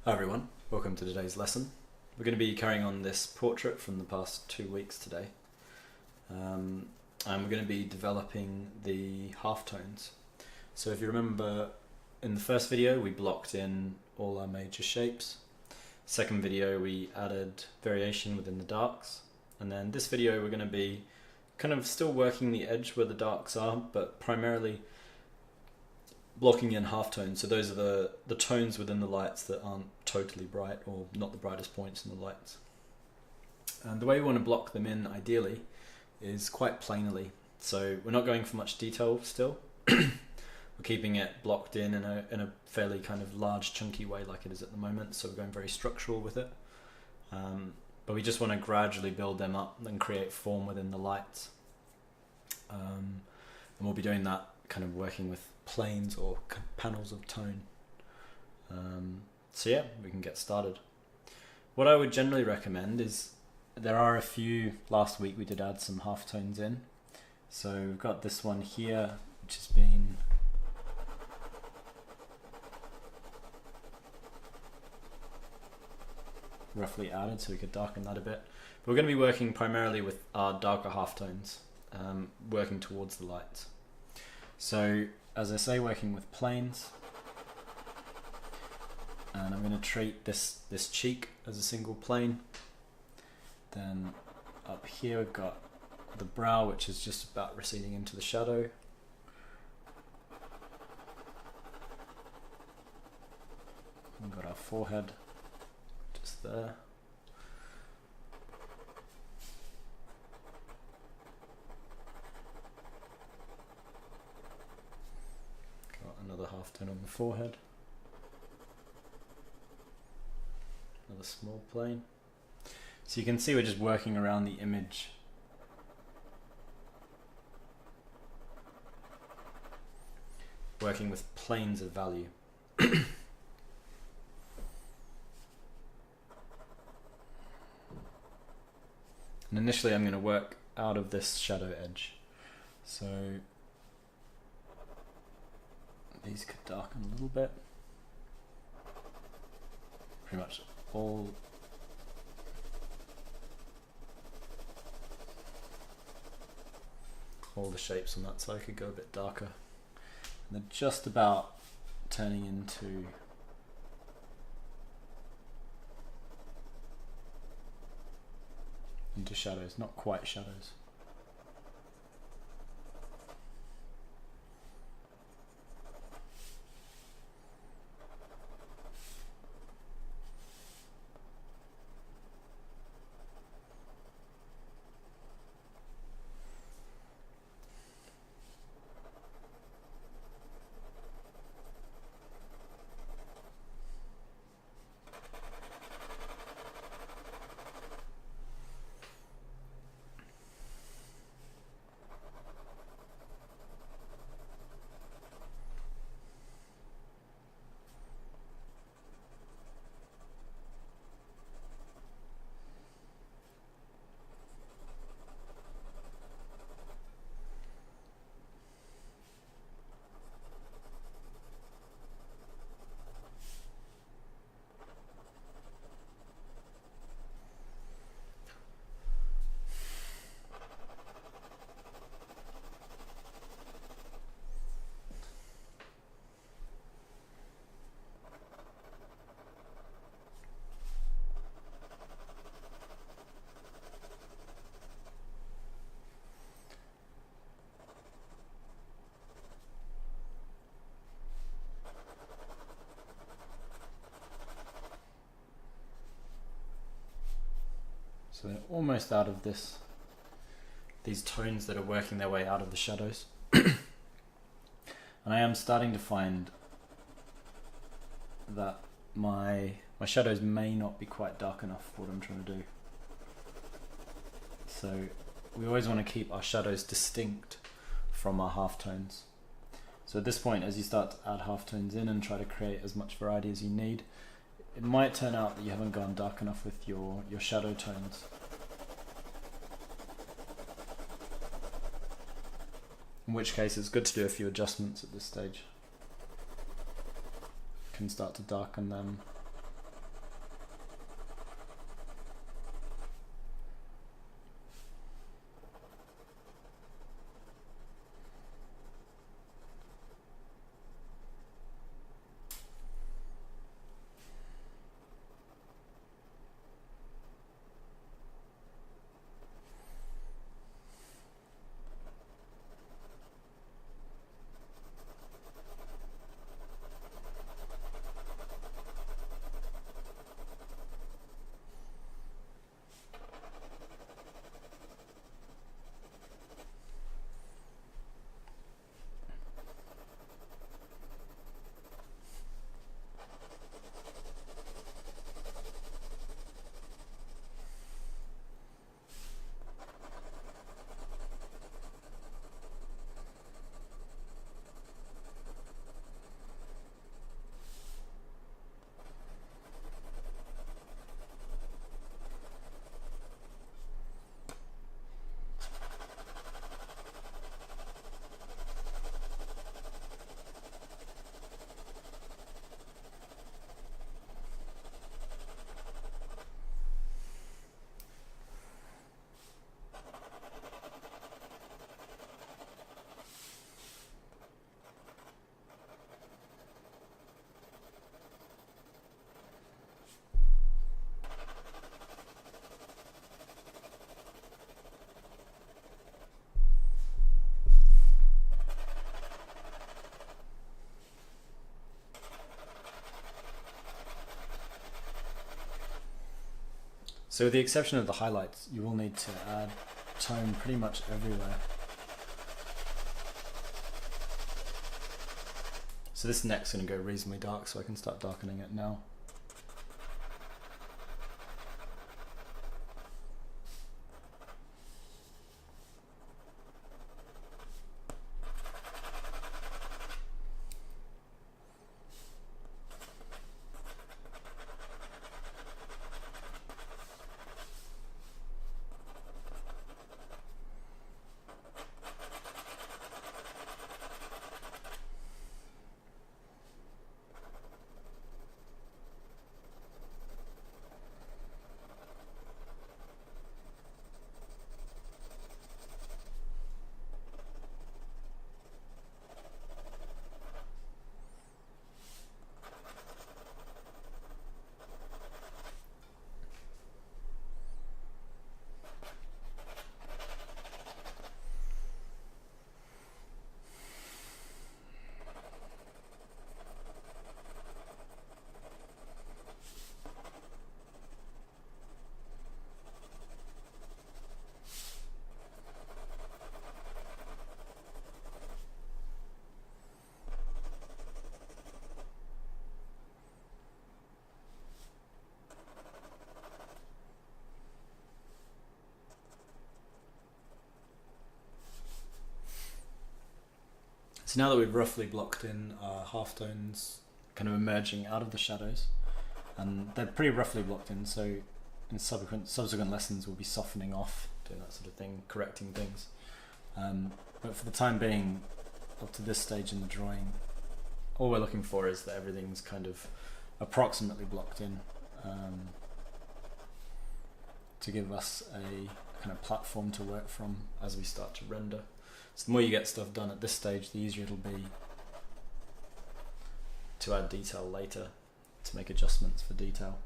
Hi everyone, welcome to today's lesson. We're going to be carrying on this portrait from the past 2 weeks today. And we're going to be developing the halftones. So if you remember, in the first video we blocked in all our major shapes. Second video we added variation within the darks. And then this video we're going to be kind of still working the edge where the darks are, but primarily blocking in halftones. So those are the tones within the lights that aren't totally bright or not the brightest points in the lights. And the way we want to block them in ideally is quite plainly. So we're not going for much detail still. We're keeping it blocked in a fairly kind of large chunky way like it is at the moment. So we're going very structural with it. But we just want to gradually build them up and create form within the lights. And we'll be doing that kind of working with planes or panels of tone. So yeah, we can get started. What I would generally recommend is, there are a few, last week we did add some halftones in. So we've got this one here, which has been roughly added, so we could darken that a bit. But we're going to be working primarily with our darker halftones, working towards the lights. So as I say, working with planes, and I'm going to treat this cheek as a single plane. Then up here we've got the brow, which is just about receding into the shadow. We've got our forehead just there. Another halftone on the forehead. Another small plane. So you can see we're just working around the image. Working with planes of value. And initially I'm going to work out of this shadow edge. So these could darken a little bit. Pretty much all the shapes on that side could go a bit darker. And they're just about turning into shadows, not quite shadows. So we're almost out of these tones that are working their way out of the shadows. And I am starting to find that my shadows may not be quite dark enough for what I'm trying to do. So we always want to keep our shadows distinct from our halftones. So at this point, as you start to add halftones in and try to create as much variety as you need, it might turn out that you haven't gone dark enough with your shadow tones. In which case it's good to do a few adjustments at this stage. Can start to darken them So with the exception of the highlights, you will need to add tone pretty much everywhere. So this neck's going to go reasonably dark, so I can start darkening it now. So now that we've roughly blocked in our halftones kind of emerging out of the shadows, and they're pretty roughly blocked in, so in subsequent lessons we'll be softening off, doing that sort of thing, correcting things. But for the time being, up to this stage in the drawing, all we're looking for is that everything's kind of approximately blocked in, to give us a kind of platform to work from as we start to render. So the more you get stuff done at this stage, the easier it'll be to add detail later, to make adjustments for detail.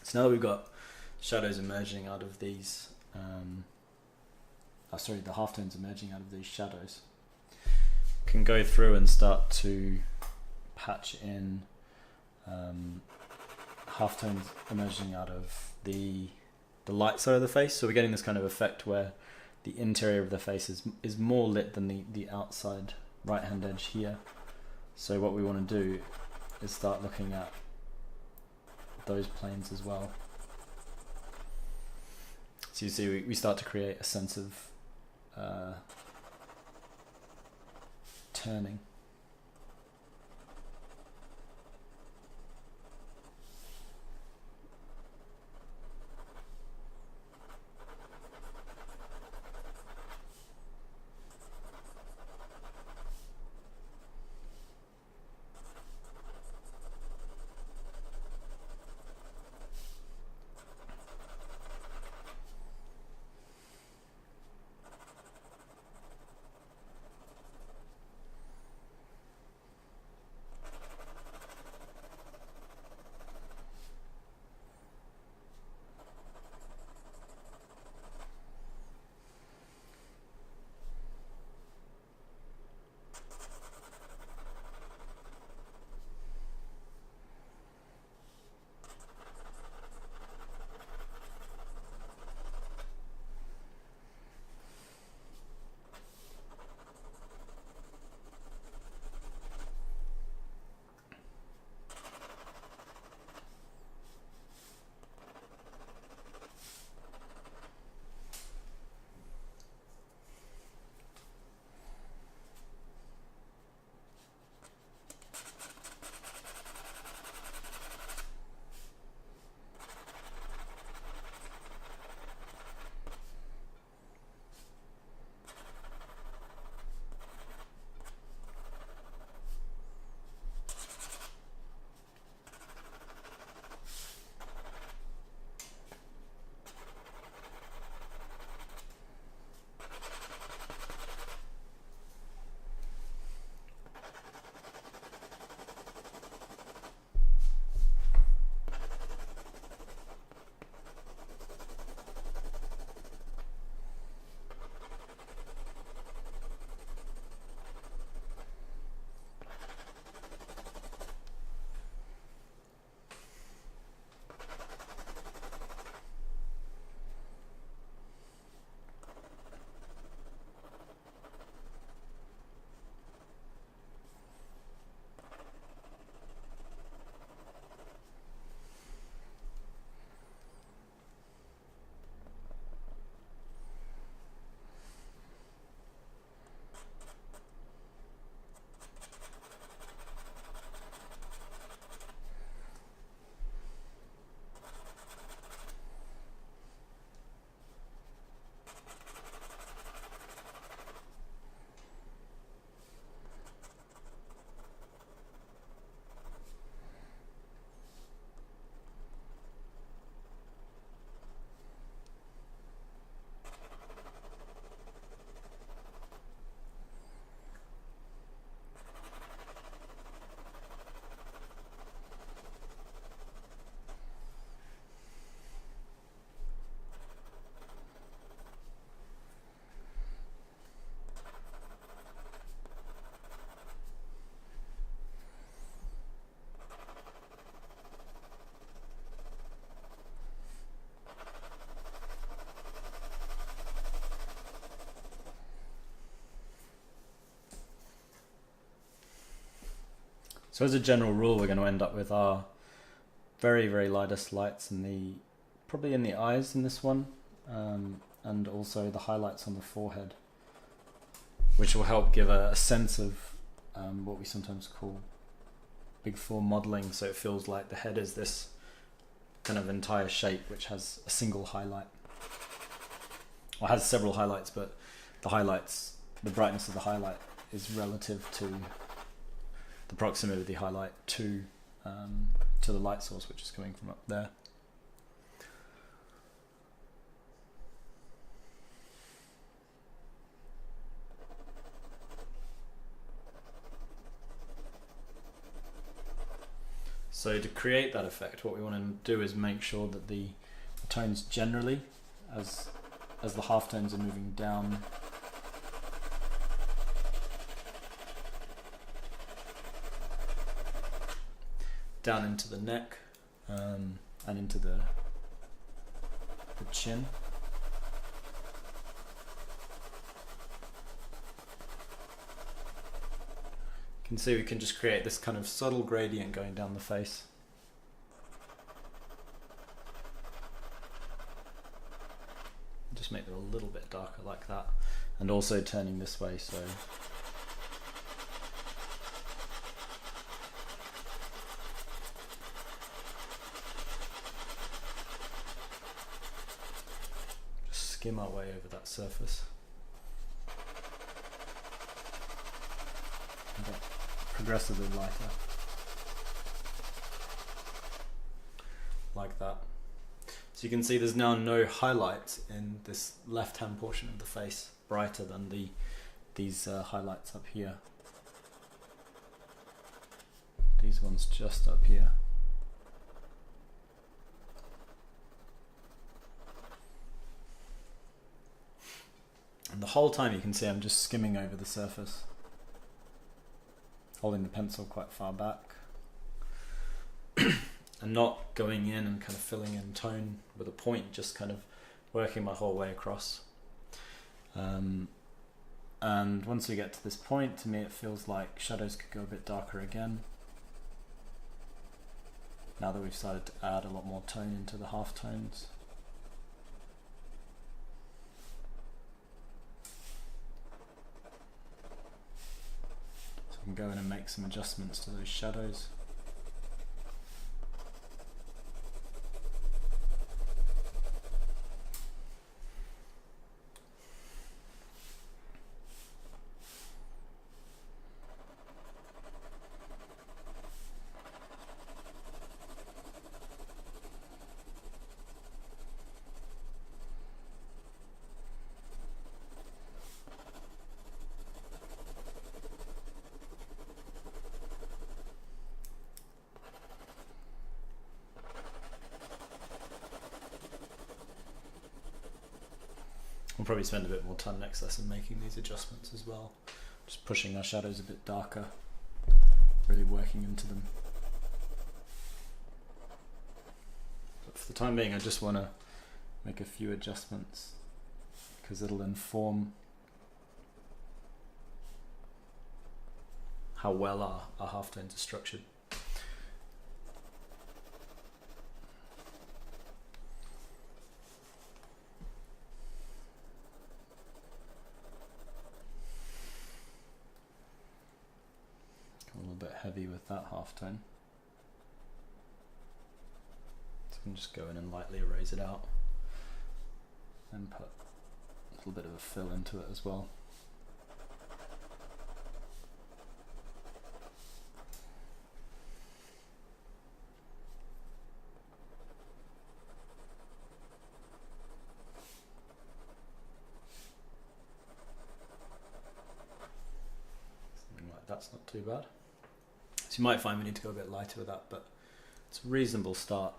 So now that we've got shadows emerging out of these, the halftones emerging out of these shadows, can go through and start to patch in halftones emerging out of the light side of the face. So we're getting this kind of effect where the interior of the face is more lit than the outside right hand edge here. So what we want to do is start looking at those planes as well. So you see we start to create a sense of turning. So as a general rule, we're going to end up with our very, very lightest lights probably in the eyes in this one, and also the highlights on the forehead, which will help give a sense of what we sometimes call big four modeling, so it feels like the head is this kind of entire shape which has a single highlight, or has several highlights, but the brightness of the highlight is relative to the proximity of the highlight to the light source, which is coming from up there. So to create that effect, what we want to do is make sure that the tones generally, as the halftones are moving down, into the neck and into the chin. You can see we can just create this kind of subtle gradient going down the face. Just make them a little bit darker like that, and also turning this way, so just skim our way over that surface. Progressively lighter, like that. So you can see there's now no highlight in this left-hand portion of the face, brighter than these highlights up here. These ones just up here. And the whole time you can see I'm just skimming over the surface, holding the pencil quite far back and not going in and kind of filling in tone with a point, just kind of working my whole way across. And once we get to this point, to me it feels like shadows could go a bit darker again, now that we've started to add a lot more tone into the halftones. Go in and make some adjustments to those shadows. We'll probably spend a bit more time next lesson making these adjustments as well. Just pushing our shadows a bit darker, really working into them. But for the time being, I just want to make a few adjustments because it'll inform how well our halftones are structured. Heavy with that halftone, so I can just go in and lightly erase it out and put a little bit of a fill into it as well. Something like that's not too bad. So you might find we need to go a bit lighter with that, but it's a reasonable start.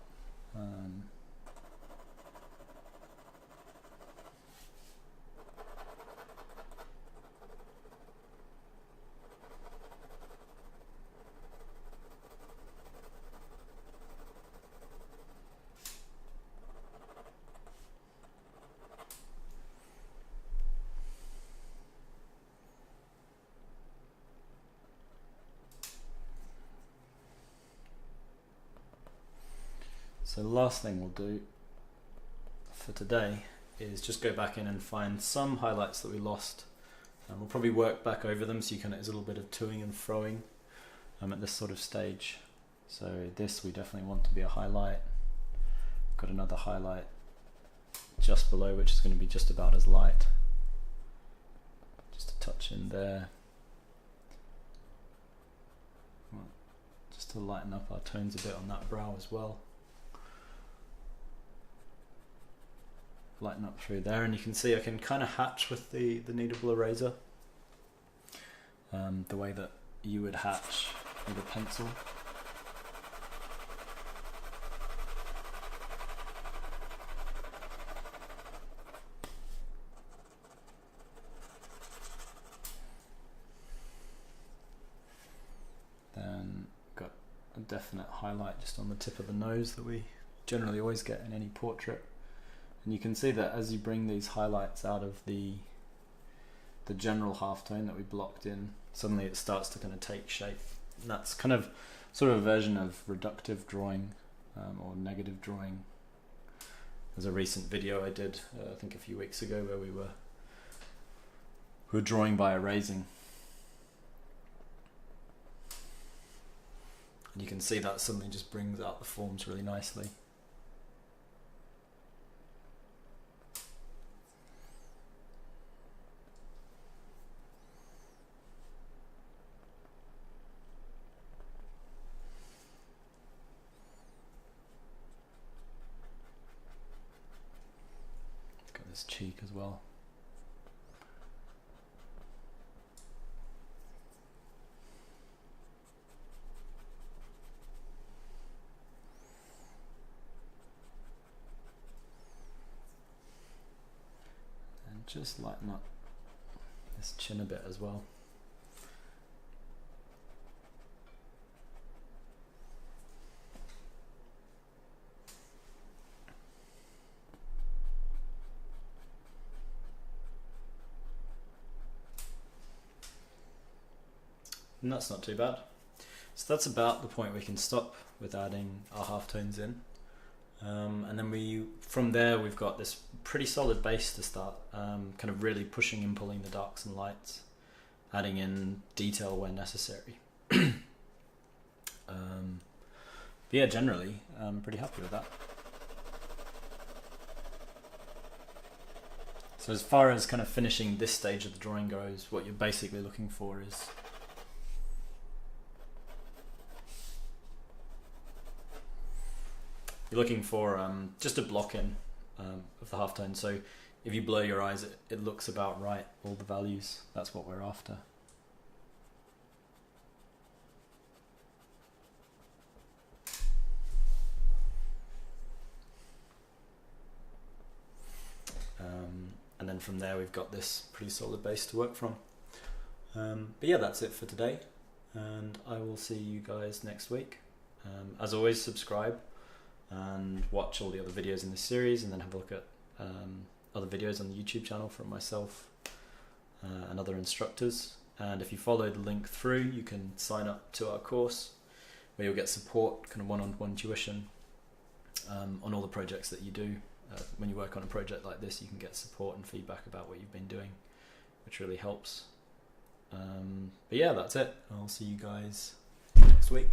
So the last thing we'll do for today is just go back in and find some highlights that we lost. And we'll probably work back over them so you can, there's a little bit of toing and froing at this sort of stage. So this we definitely want to be a highlight. Got another highlight just below, which is going to be just about as light. Just a touch in there. Just to lighten up our tones a bit on that brow as well. Lighten up through there, and you can see I can kind of hatch with the Kneadable eraser, the way that you would hatch with a pencil. Then got a definite highlight just on the tip of the nose that we generally always get in any portrait. And you can see that as you bring these highlights out of the general halftone that we blocked in, suddenly it starts to kind of take shape. And that's kind of sort of a version of reductive drawing or negative drawing. There's a recent video I did, I think a few weeks ago, where we were drawing by erasing. And you can see that suddenly just brings out the forms really nicely. This cheek as well. And just lighten up this chin a bit as well. And that's not too bad. So that's about the point we can stop with adding our halftones in. And then from there we've got this pretty solid base to start, kind of really pushing and pulling the darks and lights, adding in detail where necessary. But yeah, generally I'm pretty happy with that. So as far as kind of finishing this stage of the drawing goes, what you're basically looking for is you're looking for just a block in of the halftone. So if you blur your eyes, it looks about right, all the values. That's what we're after. And then from there we've got this pretty solid base to work from. But yeah, that's it for today, and I will see you guys next week. As always, subscribe and watch all the other videos in this series, and then have a look at other videos on the YouTube channel from myself and other instructors. And if you follow the link through, you can sign up to our course where you'll get support, kind of one-on-one tuition on all the projects that you do. When you work on a project like this, you can get support and feedback about what you've been doing, which really helps. But yeah, that's it. I'll see you guys next week.